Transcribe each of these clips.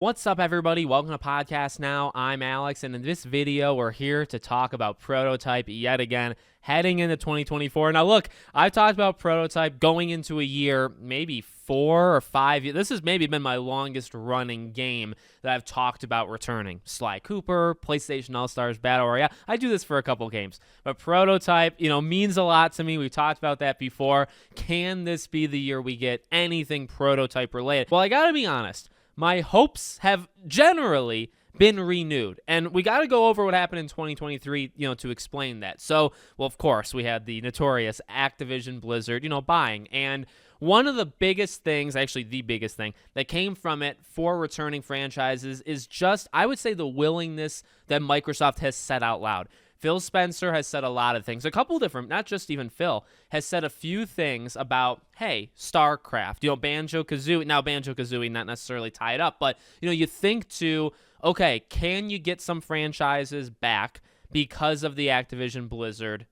What's up, everybody? Welcome to Podcast Now. I'm Alex, and in this video, we're here to talk about Prototype yet again, heading into 2024. Now, look, I've talked about Prototype going into a year, maybe 4 or 5 years. This has maybe been my longest running game that I've talked about returning. Sly Cooper, PlayStation All-Stars Battle Royale. I do this for a couple games, but Prototype, means a lot to me. We've talked about that before. Can this be the year we get anything Prototype related? Well, I gotta be honest. My hopes have generally been renewed. And we got to go over what happened in 2023, to explain that. So, well, of course, we had the notorious Activision Blizzard, buying. And one of the biggest things, actually the biggest thing, that came from it for returning franchises is just, I would say, the willingness that Microsoft has said out loud. Phil Spencer has said a lot of things. A couple different, not just even Phil, has said a few things about, hey, StarCraft, Banjo-Kazooie. Now, Banjo-Kazooie not necessarily tied up, but, you think to, okay, can you get some franchises back because of the Activision Blizzard,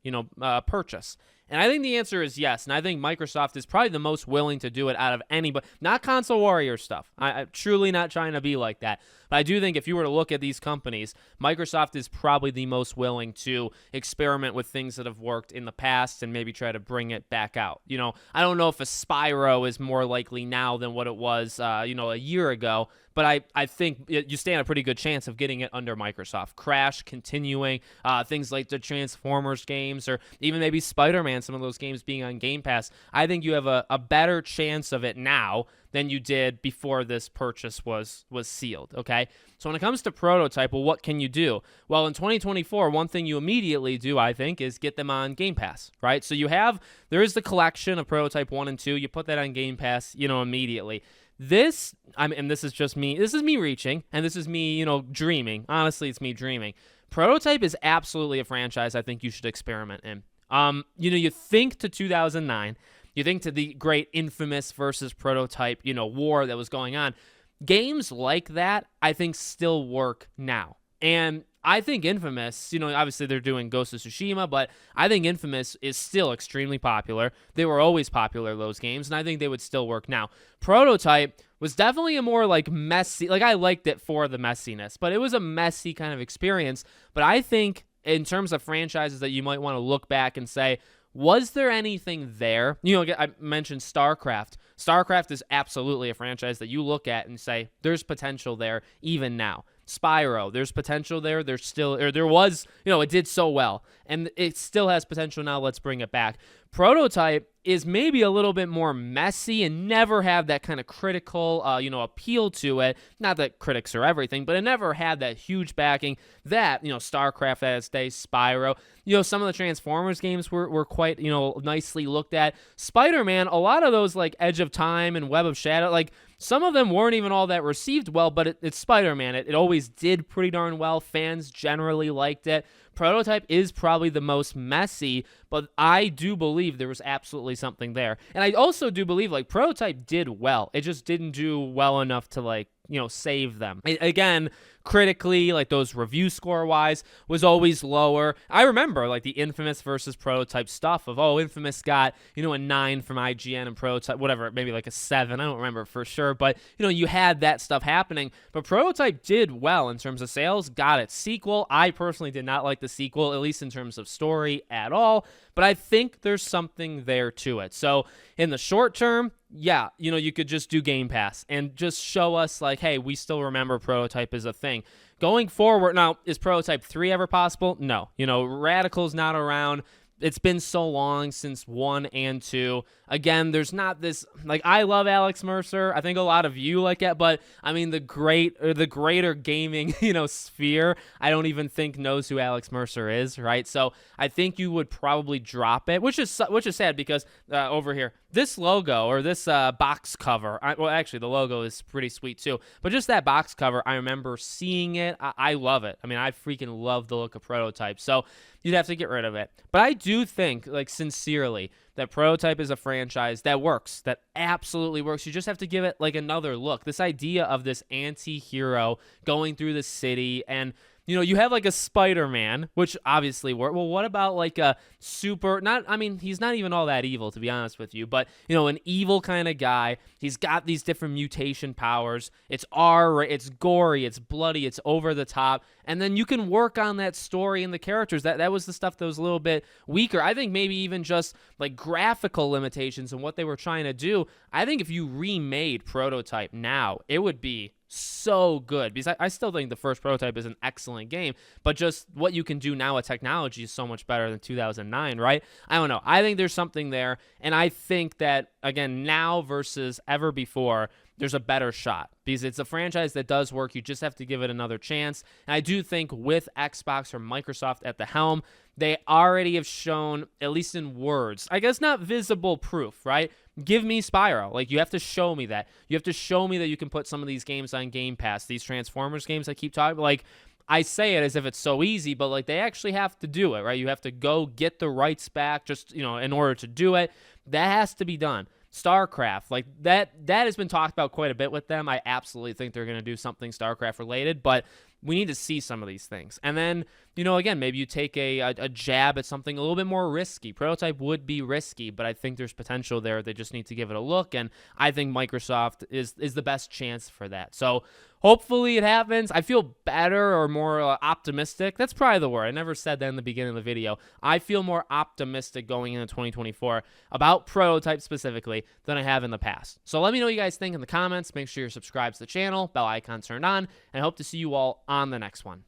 purchase? And I think the answer is yes. And I think Microsoft is probably the most willing to do it out of anybody. Not console warrior stuff. I'm truly not trying to be like that. But I do think if you were to look at these companies, Microsoft is probably the most willing to experiment with things that have worked in the past and maybe try to bring it back out. I don't know if a Spyro is more likely now than what it was, a year ago. But I think you stand a pretty good chance of getting it under Microsoft. Crash continuing, things like the Transformers games, or even maybe Spider-Man, some of those games being on Game Pass. I think you have a better chance of it now than you did before this purchase was sealed, okay? So when it comes to Prototype, well, what can you do? Well, in 2024, one thing you immediately do, I think, is get them on Game Pass, right? So there is the collection of Prototype 1 and 2. You put that on Game Pass, immediately. This is just me. This is me reaching, and this is me, dreaming. Honestly, it's me dreaming. Prototype is absolutely a franchise I think you should experiment in. You think to 2009, you think to the great Infamous versus Prototype, war that was going on. Games like that, I think, still work now. And I think Infamous, obviously they're doing Ghost of Tsushima, but I think Infamous is still extremely popular. They were always popular, those games, and I think they would still work now. Prototype was definitely a more messy, I liked it for the messiness, but it was a messy kind of experience. But I think in terms of franchises that you might want to look back and say, was there anything there? I mentioned StarCraft. StarCraft is absolutely a franchise that you look at and say, there's potential there even now. Spyro, there's potential there. There was, it did so well, and it still has potential now. Let's bring it back. Prototype is maybe a little bit more messy and never had that kind of critical, appeal to it. Not that critics are everything, but it never had that huge backing that, StarCraft had its day, Spyro. Some of the Transformers games were quite, nicely looked at. Spider-Man, a lot of those Edge of Time and Web of Shadow, some of them weren't even all that received well, but it's Spider-Man. It always did pretty darn well. Fans generally liked it. Prototype is probably the most messy, but I do believe there was absolutely something there. And I also do believe Prototype did well. It just didn't do well enough to save them. Again, critically, those review score wise was always lower. I remember the Infamous versus Prototype stuff of, Infamous got, a 9 from IGN and Prototype, whatever, maybe a 7. I don't remember for sure, but you had that stuff happening. But Prototype did well in terms of sales, got its sequel. I personally did not like the sequel, at least in terms of story at all, but I think there's something there to it. So in the short term, yeah, you could just do Game Pass and just show us hey, we still remember Prototype is a thing. Going forward, now, is Prototype 3 ever possible? No. Radical's not around. It's been so long since 1 and 2. Again, there's not this, I love Alex Mercer. I think a lot of you like it, but I mean, the greater gaming, sphere, I don't even think knows who Alex Mercer is, right? So I think you would probably drop it, which is sad because over here, this logo or this box cover, actually the logo is pretty sweet too, but just that box cover, I remember seeing it. I love it. I mean, I freaking love the look of Prototype. So you'd have to get rid of it. But I do think, sincerely, that Prototype is a franchise that works, that absolutely works. You just have to give it another look. This idea of this anti-hero going through the city and you have like a Spider-Man, which obviously worked. Well, what about like a super, not, I mean, he's not even all that evil, to be honest with you, but, an evil kind of guy. He's got these different mutation powers. It's it's gory, it's bloody, it's over the top. And then you can work on that story and the characters. That was the stuff that was a little bit weaker. I think maybe even just like graphical limitations and what they were trying to do. I think if you remade Prototype now, it would be so good, because I still think the first Prototype is an excellent game, but just what you can do now with technology is so much better than 2009, right? I don't know. I think there's something there, and I think that, again, now versus ever before, there's a better shot, because it's a franchise that does work. You just have to give it another chance. And I do think with Xbox or Microsoft at the helm, they already have shown, at least in words, I guess not visible proof, right? Give me Spyro. Like, you have to show me that. You have to show me that you can put some of these games on Game Pass, these Transformers games I keep talking about. Like, I say it as if it's so easy, but like they actually have to do it, right? You have to go get the rights back just, in order to do it. That has to be done. StarCraft, like that has been talked about quite a bit with them. I absolutely think they're going to do something StarCraft related, but we need to see some of these things. And then, again, maybe you take a jab at something a little bit more risky. Prototype would be risky, but I think there's potential there. They just need to give it a look, and I think Microsoft is the best chance for that. So hopefully it happens. I feel better or more optimistic. That's probably the word. I never said that in the beginning of the video. I feel more optimistic going into 2024 about Prototype specifically than I have in the past. So let me know what you guys think in the comments. Make sure you're subscribed to the channel, bell icon turned on, and I hope to see you all on the next one.